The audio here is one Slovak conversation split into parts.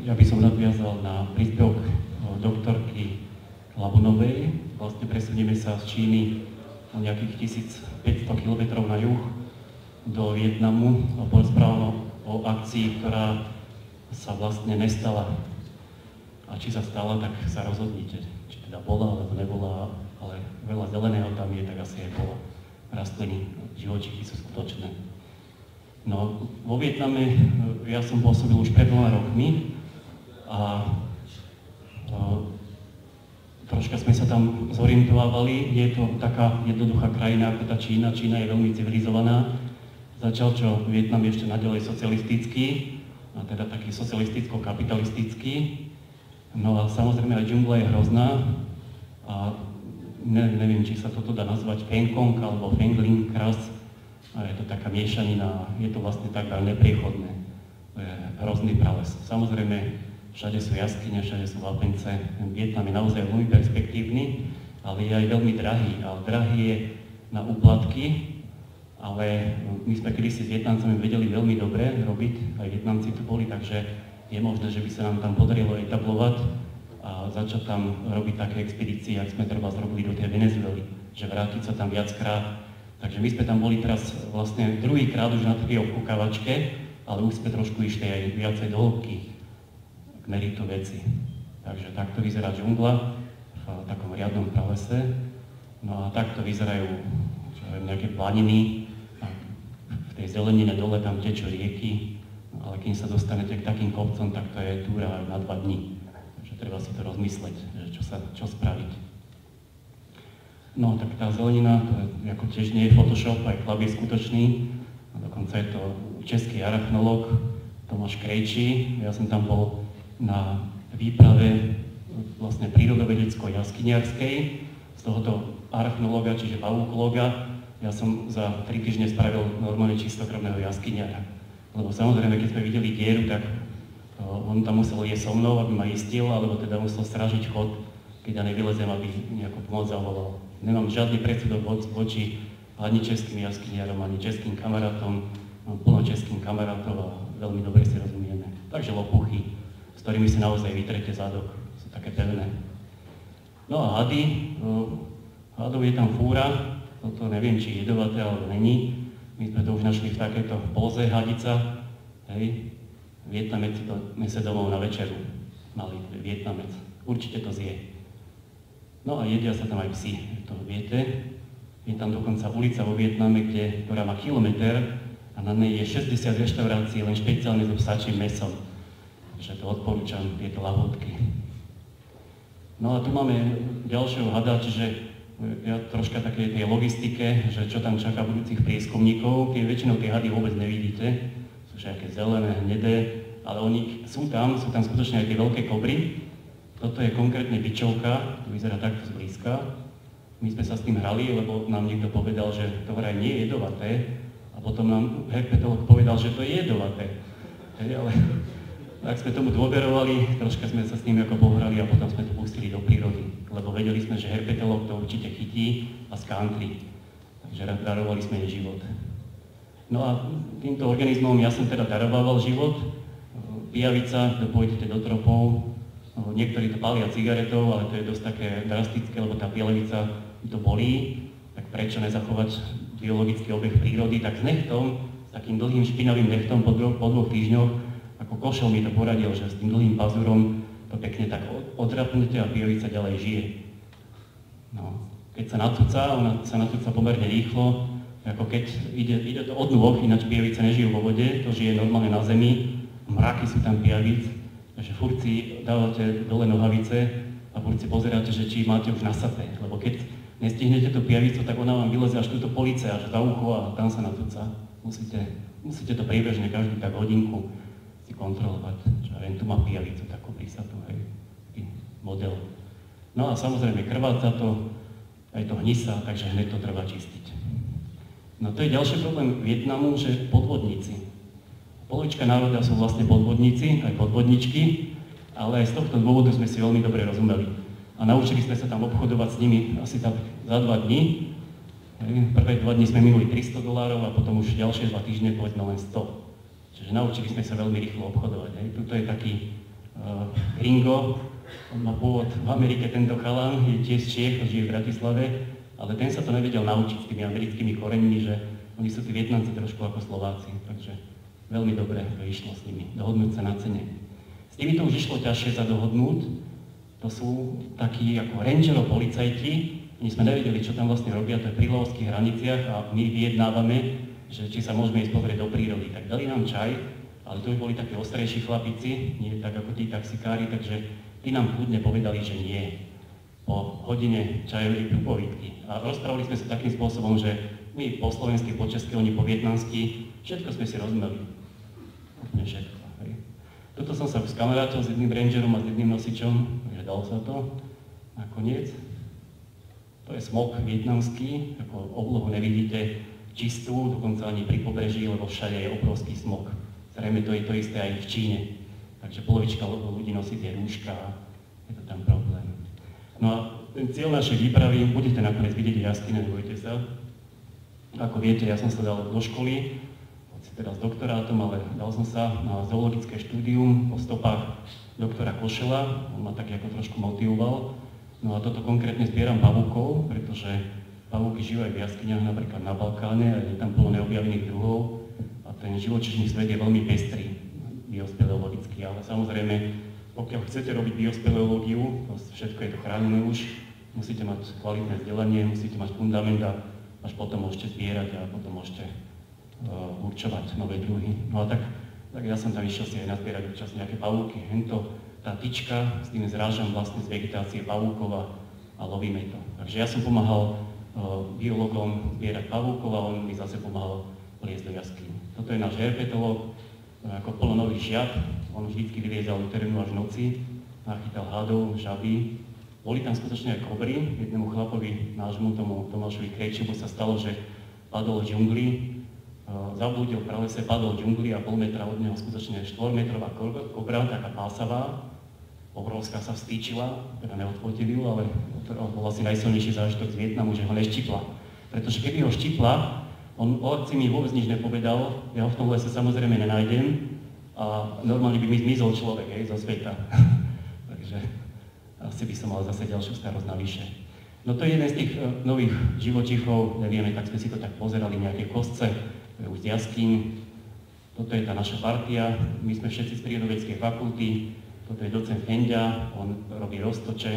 Ja by som nadviazal na príspevok doktorky Labunovej. Vlastne presunieme sa z Číny o nejakých 1500 km na juh do Vietnamu a porozprávam o akcii, ktorá sa vlastne nestala. A či sa stala, tak sa rozhodnite, či teda bola alebo nebola, ale veľa zeleného tam je, tak asi aj bola. Rastliny, živočichy sú skutočné. No, vo Vietname ja som pôsobil už pred 2 rokmi a troška sme sa tam zorientovali. Je to taká jednoduchá krajina ako tá Čína. Čína je veľmi civilizovaná. Začal čo Vietnam ešte naďalej socialistický, a teda taký socialisticko-kapitalistický. No a samozrejme aj džungla je hrozná a neviem, či sa toto dá nazvať Pengkong alebo Pengling Kras. A je to taká miešanina, je to vlastne takmer nepriechodné. To je hrozný prales. Samozrejme, všade sú jaskyne, všade sú vápence. Vietnam je naozaj veľmi perspektívny, ale je aj veľmi drahý. Ale drahý je na úplatky, ale my sme kedysi s Vietnamcami vedeli veľmi dobre robiť, aj Vietnamci tu boli, takže je možné, že by sa nám tam podarilo etablovať a začať tam robiť také expedície, ak sme treba zrobili do tej Venezuely, že vrátiť sa tam viackrát. Takže my sme tam boli teraz vlastne druhýkrát už na takej obkúkavačke, ale už sme trošku išli aj viacej do hĺbky k meritu veci. Takže takto vyzerá džungla v takom riadnom pralese. No a takto vyzerajú nejaké planiny. A v tej zelenine dole tam tečú rieky, ale kým sa dostanete k takým kopcom, tak to je túra aj na 2 dní. Takže treba si to rozmysleť, že čo spraviť. No, tak tá zelenina, to je, ako tiež nie je Photoshop, aj chlap je skutočný. A dokonca je to český arachnolog Tomáš Krejčí. Ja som tam bol na výprave vlastne prírodovedecko-jaskyniarskej. Z tohoto arachnologa, čiže pavúkologa, ja som za 3 týždne spravil normálne čistokrvného jaskyniara. Lebo samozrejme, keď sme videli dieru, tak on tam musel jesť so mnou, aby ma istil, alebo teda musel strážiť chod, keď ja nevylezem, aby nejakú pomoc zavolal. Nemám žiadny predsudok voči ani českým jaskyniarom, ani českým kamarátom. Mám plno českým kamarátov a veľmi dobre si rozumieme. Takže lopuchy, s ktorými si naozaj vytrete zadok, sú také pevné. No a hady, hadov je tam fúra, toto neviem, či je jedovaté alebo není. My sme to už našli v takejto póze hadica, hej. Vietnamec to nese domov na večeru, malý Vietnamec, určite to zje. No a jedia sa tam aj psi, to viete. Je tam dokonca ulica vo Vietname, ktorá má kilometr a na nej je 60 reštaurácií len špeciálne so psačím mäsom. Takže to odporúčam, tieto lahôdky. No a tu máme ďalšieho hada, čiže ja troška také tej logistike, že čo tam čaká budúcich prieskumníkov. Väčšinou tie hady vôbec nevidíte, sú všetké zelené, hnedé, ale oni sú tam skutočne aj tie veľké kobry. Toto je konkrétne bičovka, to vyzerá takto zblízka. My sme sa s tým hrali, lebo nám niekto povedal, že to vraj nie je jedovaté. A potom nám herpetolog povedal, že to je jedovaté. Ale tak sme tomu dôverovali, troška sme sa s tým ako pohrali a potom sme to pustili do prírody. Lebo vedeli sme, že herpetolog to určite chytí a skantri. Takže darovali sme jej život. No a týmto organizmom ja som teda darovával život. Pijavica, keď pôjdete do tropov, niektorí to pália cigaretou, ale to je dosť také drastické, lebo tá pijavica to bolí, tak prečo nezachovať biologický obeh prírody, tak s nechtom, s takým dlhým špinavým nechtom po 2 týždňoch, ako košel mi to poradil, že s tým dlhým pazúrom to pekne tak odrapnete a pijavica ďalej žije. No, keď sa nacúca, ona sa nacúca pomerne rýchlo, ako keď ide to od nôh, ináč pijavice nežijú vo vode, to žije normálne na zemi, mraky sú tam pijavíc, takže furt si dávate dole nohavice a furt si pozeráte, že či máte už nasaté, lebo keď nestihnete tú pijavicu, tak ona vám vyleze až túto police, až za ucho a tam sa natúca. Musíte to priebežne každú tak hodinku si kontrolovať, že tu má pijavicu takú prísatú, hej, taký model. No a samozrejme krváca to, aj to hnisa, takže hneď to treba čistiť. No to je ďalší problém Vietnamu, že podvodníci. Polovička národa sú vlastne podvodníci, aj podvodničky, ale aj z tohto dôvodu sme si veľmi dobre rozumeli. A naučili sme sa tam obchodovať s nimi asi tak za 2 dní. Prvé 2 dní sme minuli $300 a potom už ďalšie 2 týždne povedzme len 100. Čiže naučili sme sa veľmi rýchlo obchodovať. Tuto je taký Gringo, on má pôvod v Amerike, tento chalan, je tiež z Čiech, žije v Bratislave, ale ten sa to nevedel naučiť s tými americkými koreňmi, že oni sú tí Vietnamci trošku ako Slováci, takže veľmi dobre to išlo s nimi, dohodnúť sa na cene. S tými to už išlo ťažšie sa dohodnúť, to sú takí ako rangerov policajti, my sme nevedeli, čo tam vlastne robia, to je pri laoských hraniciach a my vyjednávame, že či sa môžeme ísť pozrieť do prírody. Tak dali nám čaj, ale to by boli takí ostrejší chlapici, nie tak ako tí taxikári, takže tí nám kľudne povedali, že nie. Po hodine čajovej povídky. A rozprávali sme sa takým spôsobom, že my po slovensky, po česky, oni po vietnamsky, všetko sme si rozumeli. Úplne všetko. Hej. Toto som sa skamarátil s jedným rangerom a s jedným nosičom, takže dalo sa to nakoniec. To je smog vietnamský, ako oblohu nevidíte čistú, dokonca ani pri pobreží, lebo všade je obrovský smog. Zrejme to je to isté aj v Číne. Takže polovička ľudí nosí tie rúška a je to tam problém. No a ten cieľ našej výpravy, budete nakoniec vidieť jaskyne, nebojte sa. Ako viete, ja som sa dal do školy, hoci teda s doktorátom, ale dal som sa na zoologické štúdium po stopách doktora Košela, on ma tak ako trošku motivoval. No a toto konkrétne zbieram pavúkov, pretože pavúky žijú aj v jaskyniach, napríklad na Balkáne, a je tam plno neobjavených druhov. A ten živočíšny svet je veľmi pestrý, biospeleologický, ale samozrejme, pokiaľ chcete robiť biospeleológiu, všetko je to chránené už, musíte mať kvalitné vzdelanie, musíte mať fundament a až potom môžete zbierať a potom môžete určovať nové druhy. No a tak ja som tam išiel si aj nazbierať občas nejaké pavúky. Hento, tá tyčka, s tým zrážam vlastne z vegetácie pavúkov a lovíme to. Takže ja som pomáhal biologom zbierať pavúkov a on mi zase pomáhal liesť do jaskyň. Toto je náš herpetológ, ako plno nových žiab. On vždycky vyliezal do terénu až v noci, nachytal hadov, žaby. Boli tam skutočne aj kobry. Jednému chlapovi, nášmu Tomášovi Krejčimu sa stalo, že padol v džungli, zablúdil v pralese, padol v džungli a pol metra od neho skutočne 4-metrová kobra, taká pásavá, obrovská, sa vstýčila, teda neodfotili ju, ale to bol asi najsilnejší zážitok z Vietnamu, že ho neštipla. Pretože keby ho štipla, on o akcii mi vôbec nič nepovedal, ja ho v tom lese samozrejme nenájdem a normálne by mi zmizol človek, zo sveta. Takže asi by som mal zase ďalšiu starosť navyše. No to je jeden z tých nových živočíchov, nevieme, tak sme si to tak pozerali, nejaké kostce, už z jaskyň. Toto je tá naša partia, my sme všetci z prírodovedeckej fakulty, toto je docent Fendia, on robí roztoče,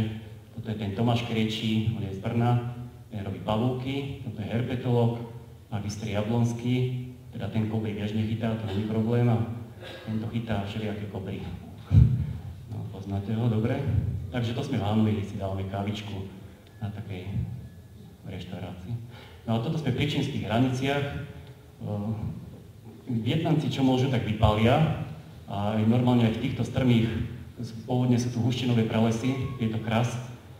toto je ten Tomáš Krejčí, on je z Brna, ten robí pavúky, toto je herpetológ, magister Jablonský, teda ten kobry bežne chytá, to nie je problém, a tento chytá všelijaké kobry. No, poznáte ho, dobre? Takže to sme v Hanoi, si dávame kávičku na takej reštaurácii. No a toto sme pri čínskych hraniciach. Vietnamci, čo môžu, tak vypália. A normálne aj v týchto strmých, pôvodne sú tu huštinové pralesy, je to kras,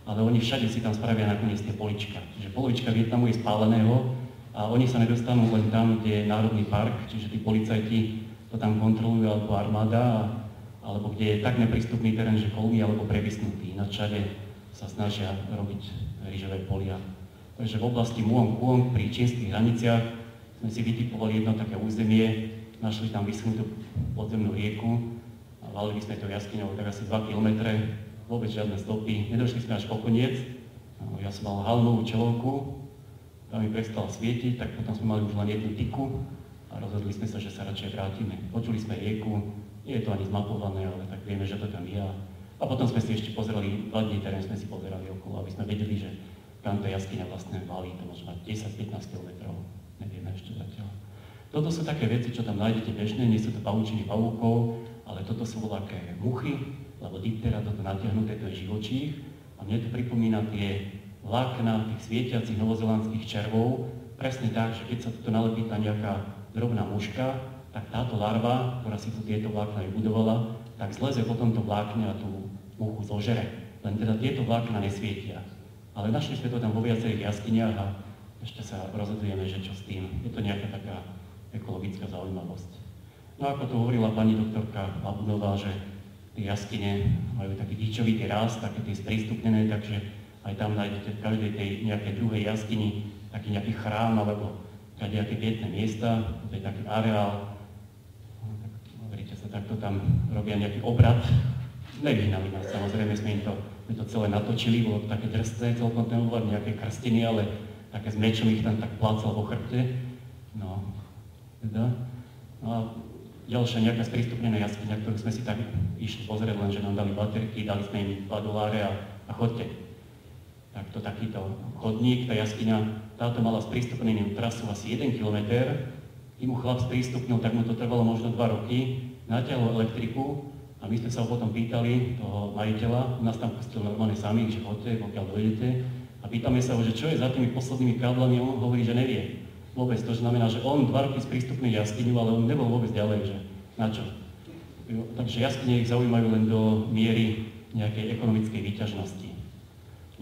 ale oni všade si tam spravia nakoniec tie polička. Čiže polovička Vietnamu je spáleného a oni sa nedostanú len tam, kde je národný park, čiže tí policajti to tam kontrolujú, alebo armáda, alebo kde je tak neprístupný terén, že kolmí alebo previsnutý. Na všade sa snažia robiť rýžové polia. Takže v oblasti Muong Kuong pri čínskych hraniciach sme si vytipovali jedno také územie, našli tam vyschnutú podzemnú rieku a valili sme to jaskyňou tak asi 2 kilometre, vôbec žiadne stopy, nedošli sme až po koniec. Ja som mal halnovú čelovku, tam mi prestal svietiť, tak potom sme mali už len jednu tyku a rozhodli sme sa, že sa radšej vrátime. Počuli sme rieku, nie je to ani zmapované, ale tak vieme, že to tam je. A potom sme si ešte pozerali, 2 dní terén sme si pozerali okolo, aby sme vedeli, že kam tá jaskyňa vlastne valí, to môže mať 10-15 km, nevieme ešte zatiaľ. Toto sú také veci, čo tam nájdete bežné, nie sú to pavučiny pavúkov, ale toto sú voľaké muchy, lebo diptera, toto natiahnuté, to je živočích. A mne to pripomína tie vlákna tých svietiacich novozelandských červov, presne tak, že keď sa toto nalepí tá nejaká drobná muška, tak táto larva, ktorá si tu tieto vlákna vybudovala, tak zleze po tomto vlákne a tú muchu zožere. Len teda tieto vlákna nesvietia. Ale našli sme to tam vo viacerých jaskyniach a ešte sa rozhodujeme, že čo s tým. Je to nejaká taká ekologická zaujímavosť. No ako to hovorila pani doktorka Labunová, že tie jaskyne majú taký dýčovitý rast, také tie sprístupnené, takže aj tam nájdete v každej tej nejakej druhej jaskyni taký nejaký chrám alebo nejaké pietné miesta, to je taký areál. Hovoríte sa, takto tam robia nejaký obrad Nevyhnali nás, samozrejme sme to celé natočili, bolo to také drsné, celkom ten úvar, nejaké krstiny, ale také s mečom ich tam tak plácal vo chrbte. No, teda. No a ďalšia nejaká sprístupnená jaskyňa, ktorú sme si tak išli pozrieť, lenže nám dali baterky, dali sme im $2 a chodte. Takto takýto chodník, tá jaskyňa, táto mala sprístupnenú trasu asi 1 kilometr. Kým mu chlap sprístupnil, tak mu to trvalo možno 2 roky, natiahol elektriku a my sme sa ho potom pýtali, toho majiteľa, nás tam pustil normálne samých, že chodte, pokiaľ dojdete. A pýtame sa ho, že čo je za tými poslednými káblami, on hovorí, že nevie. Vôbec, to znamená, že on 2 roky sprístupnil jaskyňu, ale on nebol vôbec ďalej, že na čo. Takže jaskyne ich zaujímajú len do miery nejakej ekonomickej výťažnosti.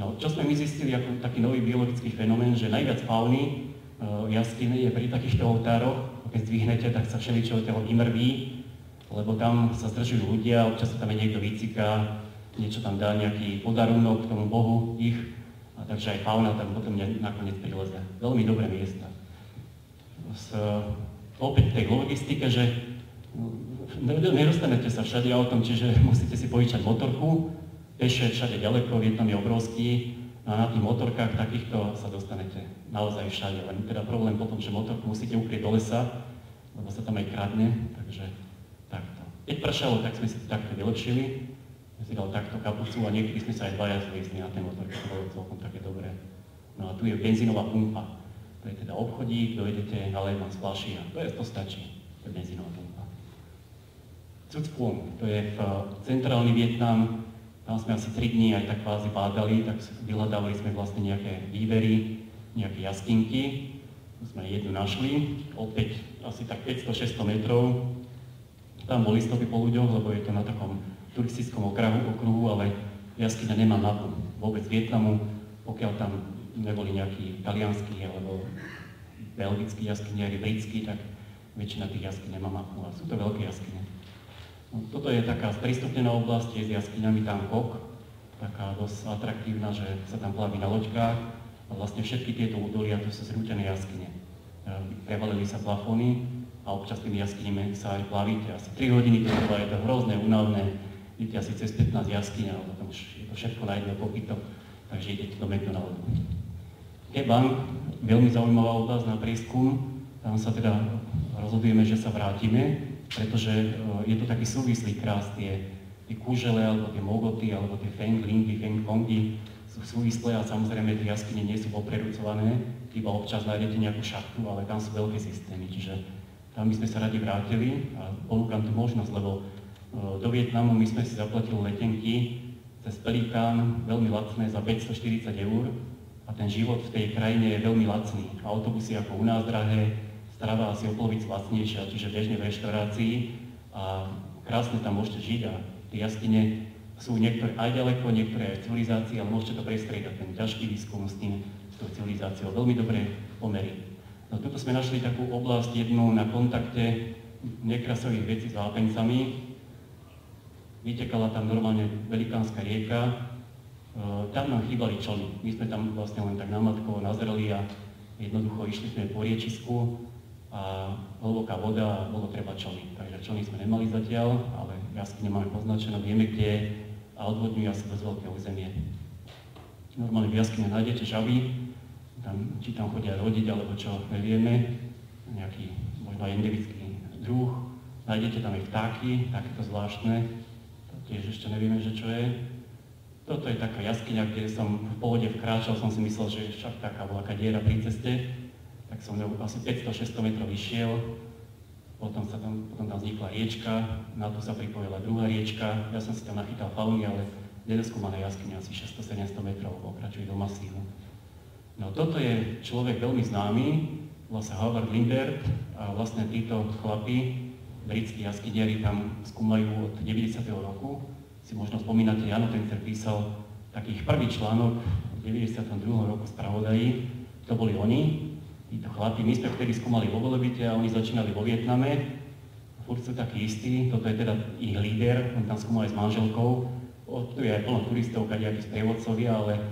No, čo sme my zistili ako taký nový biologický fenomén, že najviac fauny jaskyne je pri takýchto oltároch, keď zdvihnete, tak sa všeličo od toho vymrví, lebo tam sa zdržujú ľudia, občas sa tam aj niekto vyciká, niečo tam dá, nejaký podarunok k tomu bohu ich, a takže aj fauna tam potom nakoniec prileze. Veľmi dobré miesta. Opäť tej logistike, že nedostanete sa všade autom, čiže musíte si požičať motorku, pešie všade ďaleko, Vietnam je obrovský, a na tých motorkách takýchto sa dostanete naozaj všade. Len teda problém potom, že motorku musíte ukrieť do lesa, lebo sa tam aj kradne, takže takto. Keď pršalo, tak sme si to takto vylepšili. Ja si dal takto kapucu a niekedy sme sa aj dvaja zliezli na tej motorke, to bolo celkom také dobré. No a tu je benzínová pumpa. To je teda obchodík, dojdete, nalej vám z fľaši a to stačí. To je benzínová pumpa. Cuc Phuong, to je v centrálny Vietnam. Tam sme asi 3 dní aj tak kvázi bádali, tak vyhľadávali sme vlastne nejaké výbery, nejaké jaskinky. Tu sme jednu našli, opäť asi tak 500-600 metrov. Tam boli stopy po ľuďoch, lebo je to na takom turistickom okruhu, ale jaskyňa nemá mapu. Vôbec Vietnamu, pokiaľ tam neboli nejakí talianskí alebo belgickí jaskyniari, britskí, tak väčšina tých jaskyň nemá mapu, ale sú to veľké jaskyne. No, toto je taká sprístupnená oblasť, je s jaskyňami tam Kok, taká dosť atraktívna, že sa tam plaví na loďkách a vlastne všetky tieto údolia, to sú zrútené jaskyne. Prevalili sa plafóny a občas tými jaskyňami sa aj plavíte. Asi 3 hodiny to trvá, je to hrozné, únavné, idete asi cez 15 jaskyň, ale potom už je to všetko na jedno kopyto, takže idete do McDonaldu. Kebang, veľmi zaujímavá oblasť na prieskum, tam sa teda rozhodujeme, že sa vrátime, pretože je to taký súvislý krás, tie kúžele, alebo tie mogoty, alebo tie fenglingy, fengkongy sú súvislé a samozrejme tie jaskyne nie sú poprerucované, iba občas nájdete nejakú šachtu, ale tam sú veľké systémy, čiže tam by sme sa radi vrátili a ponúkam tú možnosť, lebo do Vietnamu my sme si zaplatili letenky cez Pelikán, veľmi lacné, za 540 € a ten život v tej krajine je veľmi lacný. Autobusy ako u nás drahé, strava asi o polovicu lacnejšia, čiže bežne v reštaurácii a krásne tam môžete žiť a tie jaskyne sú niektoré aj ďaleko, niektoré aj v civilizácii, ale môžete to prestriedať, ten ťažký výskum s tou civilizáciou, veľmi dobré pomery. No tuto sme našli takú oblasť jednu na kontakte nekrasových vecí s vápencami. Vytekala tam normálne velikánska rieka, tam nám chýbali člny. My sme tam vlastne len tak namatkovo nazreli a jednoducho išli sme po riečisku a hlboká voda a bolo treba člny. Takže člny sme nemali zatiaľ, ale jaskyne máme poznačené, vieme kde a odvodňujú asi dosť veľké územie. Normálne v jaskyne nájdete žaby, či tam chodia rodiť alebo čo, nevieme, nejaký možno aj endemický druh. Nájdete tam aj vtáky, takéto zvláštne, to tiež ešte nevieme, že čo je. Toto je taká jaskyňa, kde som v pohode vkráčal, som si myslel, že je však taká veľká diera pri ceste. Tak som asi 500-600 metrov vyšiel, potom tam vznikla riečka, na to sa pripojila druhá riečka, ja som si tam nachytal fauny, ale nedoskúmané jaskyňa asi 600-700 metrov pokračuje do masívu. No toto je človek veľmi známy, volá sa Howard Lindbergh a vlastne títo chlapi, britskí jaskyniari tam skúmajú od 90. roku. Si možno spomínate, Jano Tencer písal takých prvý článok v 92. roku spravodají, to boli oni, títo chlapi. My sme vtedy skúmali vo Velebite a oni začínali vo Vietname. Furt sú takí istí, toto je teda ich líder, on tam skúmal aj s manželkou. Tu je aj plno turistov, kadejakí sprievodcovia, ale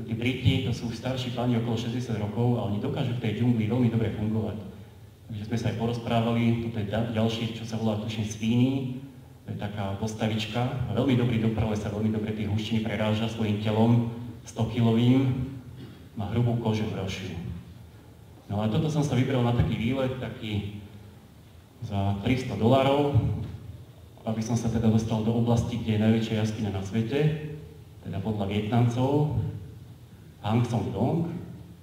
tí Briti, to sú starší páni okolo 60 rokov a oni dokážu v tej džungli veľmi dobre fungovať. Takže sme sa aj porozprávali, toto je ďalší, čo sa volá tuším Sweeney, To je taká postavička, veľmi dobrý doprave sa veľmi dobre tie húštiny preráža svojím telom 100-kilovým, má hrubú kožu hrošiu. No a toto som sa vybral na taký výlet, taký za $300, aby som sa teda dostal do oblasti, kde je najväčšia jaskyňa na svete, teda podľa Vietnamcov, Hang Son Doong,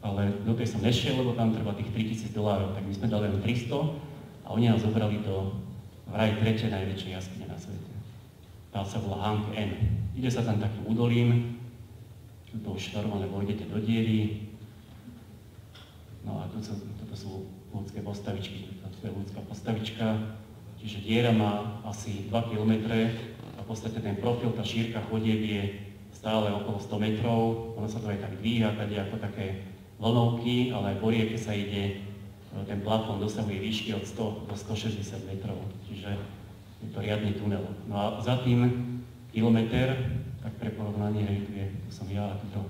ale do tej som nešiel, lebo tam treba tých $3000, tak my sme dali len 300 a oni nás zobrali do vraj tretie najväčšej jaskyne na svete. Tá sa volá Hang En. Ide sa tam takým údolím, to už normálne vojdete do diery. No a toto sú ľudské postavičky, to je ľudská postavička, čiže diera má asi 2 km a v podstate ten profil, tá šírka chodieb je stále okolo 100 metrov, ono sa to aj tak dvíha, tady ako také vlnovky, ale aj po rieke sa ide, ten plafón dosahuje výšky od 100 do 160 metrov, čiže je to riadny tunel. No a za tým kilometr, tak pre porovnanie, hej, tu som ja a tu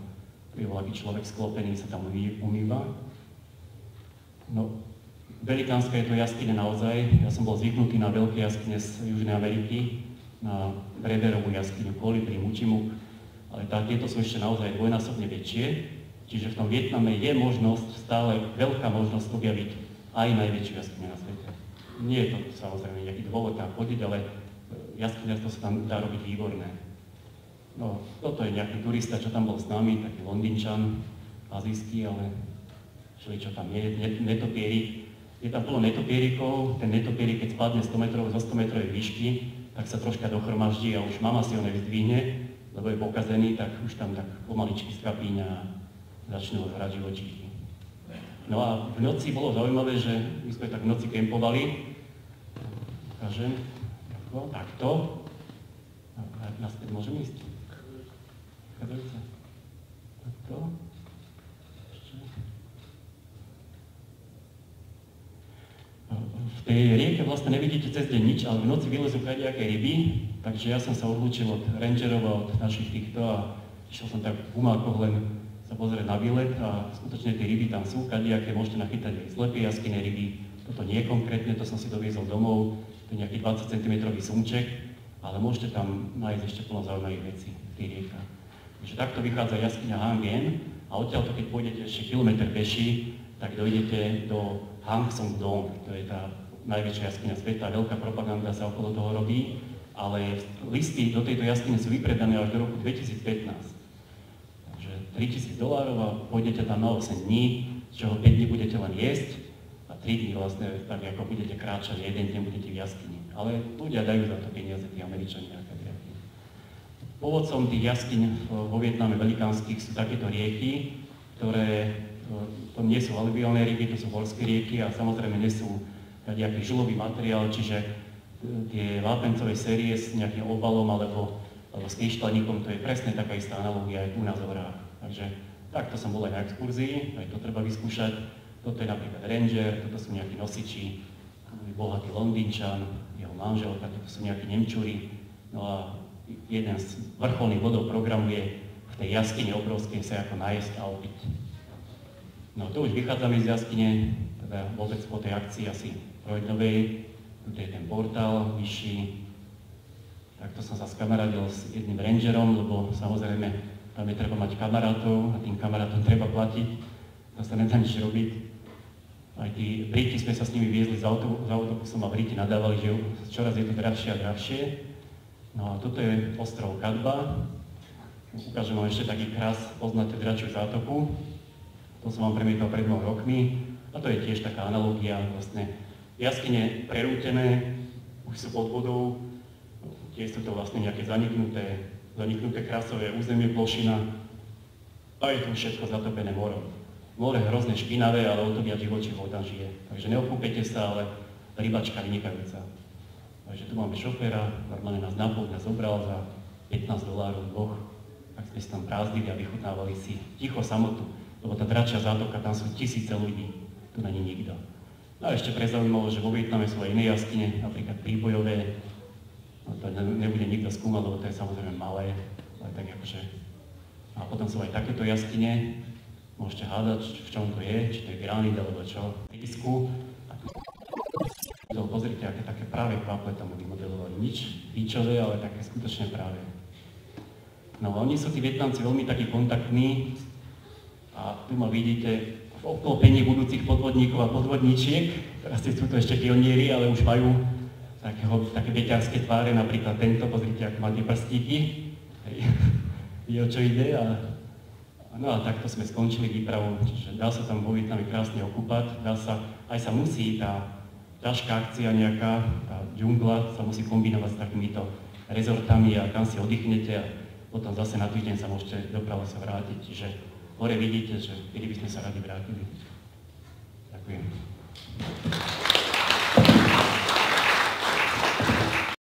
je voľaký človek sklopený, sa tam umýva. No, velikánska je to jaskyňa naozaj. Ja som bol zvyknutý na veľké jaskyne z Južnej Ameriky, na Brederovú jaskyňu, Kolibri, Mučimuk, ale tieto sú ešte naozaj dvojnásobne väčšie. Čiže v tom Vietname je možnosť, stále veľká možnosť objaviť aj najväčšiu jaskyňu na svete. Nie je to samozrejme nejaký dôvod tam chodiť, ale jaskyňarstvo sa tam dá robiť výborné. No, toto je nejaký turista, čo tam bol s nami, taký Londýnčan, azijský, ale čo tam je, netopierik. Je tam plno netopierikov, ten netopierik, keď spadne 100 metrov zo 100 metrovej výšky, tak sa troška dochromaždí a už mama si ho nevyzdvihne, lebo je pokazený, tak už tam tak pomaličky skapíňa a začnú hrať živočíky. No a v noci bolo zaujímavé, že my sme tak v noci kempovali. Ukážem, takto. A naspäť môžeme ísť? Takto. V tej rieke vlastne nevidíte cez deň nič, ale v noci vylezú kadejaké ryby, takže ja som sa odlúčil od rangerov a od našich týchto a išiel som tak v humákoch len sa pozrieť na výlet a skutočne tie ryby tam sú, kadejaké, môžete nachytať aj slepé jaskyné ryby. Toto nie je konkrétne, to som si doviezol domov, to je nejaký 20 cm sumček, ale môžete tam nájsť ešte plno zaujímavých vecí v tej rieka. Takže takto vychádza jaskyňa Hang En a odtiaľto, keď pôjdete ešte kilometr peši, tak dojdete do Hang Son Doong, to je tá najväčšia jaskyňa sveta, veľká propaganda sa okolo toho robí, ale listy do tejto jaskyne sú vypredané až do roku 2015. Takže $3000 a pôjdete tam na 8 dní, z čoho 5 dní budete len jesť a 3 dní vlastne tak ako budete kráčať, jeden deň budete v jaskyni. Ale ľudia dajú za to peniaze, tí Američania. Pôvodcom tých jaskyň vo Vietname velikánskych sú takéto rieky, ktoré to nie sú aluviálne rieky, to sú horské rieky a samozrejme nesú nejaký žulový materiál, čiže tie vápencové série s nejakým obalom alebo s kryštáľnikom, to je presne taká istá analogia aj tu na Zorách. Takže takto som bol aj na exkurzii, aj to treba vyskúšať. Toto je napríklad ranger, toto sú nejakí nosiči, bohatý Londýnčan, jeho manželka, toto sú nejakí Nemčuri. No a jeden z vrcholných bodov programu je v tej jaskyni obrovskej sa ako najesť a opiť. No tu už vychádzame z jaskyne, teda vôbec po tej akcii asi trojdňovej, tu je ten portál vyšší. Takto som sa skamaradil s jedným rangerom, lebo samozrejme tam je treba mať kamarátov a tým kamarátom treba platiť, to sa nedá nič robiť. Aj tí Briti sme sa s nimi viezli z autobusom a Briti nadávali, že čoraz je to drahšie a drahšie. No a toto je ostrov Kadba. Ukážem vám ešte taký krás, poznáte Dračiu zátoku. To som vám premietal pred 2 rokmi. A to je tiež taká analogia, vlastne jaskyne prerútené, už sú pod vodou. Tiež sú to vlastne nejaké zaniknuté krásové územie, plošina. A je to všetko zatopené morom. More hrozne špinavé, ale o to viac živočíchov tam žije. Takže neokúpete sa, ale rybačka vynikajúca. Takže tu máme šoféra, normálne nás napol, nás zobral za $15 dvoch, tak sme si tam prázdnili a vychutnávali si ticho samotu, lebo tá Dračia zátoka, tam sú tisíce ľudí, tu není nikto. No a ešte prezaujímalo, že vo Vietname sú aj iné jaskyne, napríklad príbojové, no to nebude nikto skúmať, lebo to je samozrejme malé, ale tak akože. A potom sú aj takéto jaskyne, môžete hádať, v čom to je, či to je granit alebo čo, písku. pozrite, aké také práve kvaple tam vymodelovali. Nič píčové, ale také skutočne práve. No a oni sú tí Vietnamci veľmi takí kontaktní a tu ma vidíte v obklopení budúcich podvodníkov a podvodníčiek. Teraz sú to ešte pionieri, ale už majú také beťarské tváre, napríklad tento, pozrite, ako má tie prstíky. Vie, o čo ide. No a takto sme skončili výpravu, čiže dá sa tam vo Vietname krásne okúpať, aj sa musí tá ťažká akcia nejaká, tá džungla sa musí kombinovať s takýmito rezortami a tam si oddychnete a potom zase na týždeň sa môžete doprava sa vrátiť, čiže hore vidíte, že kedy by sme sa radi vrátili. Ďakujem.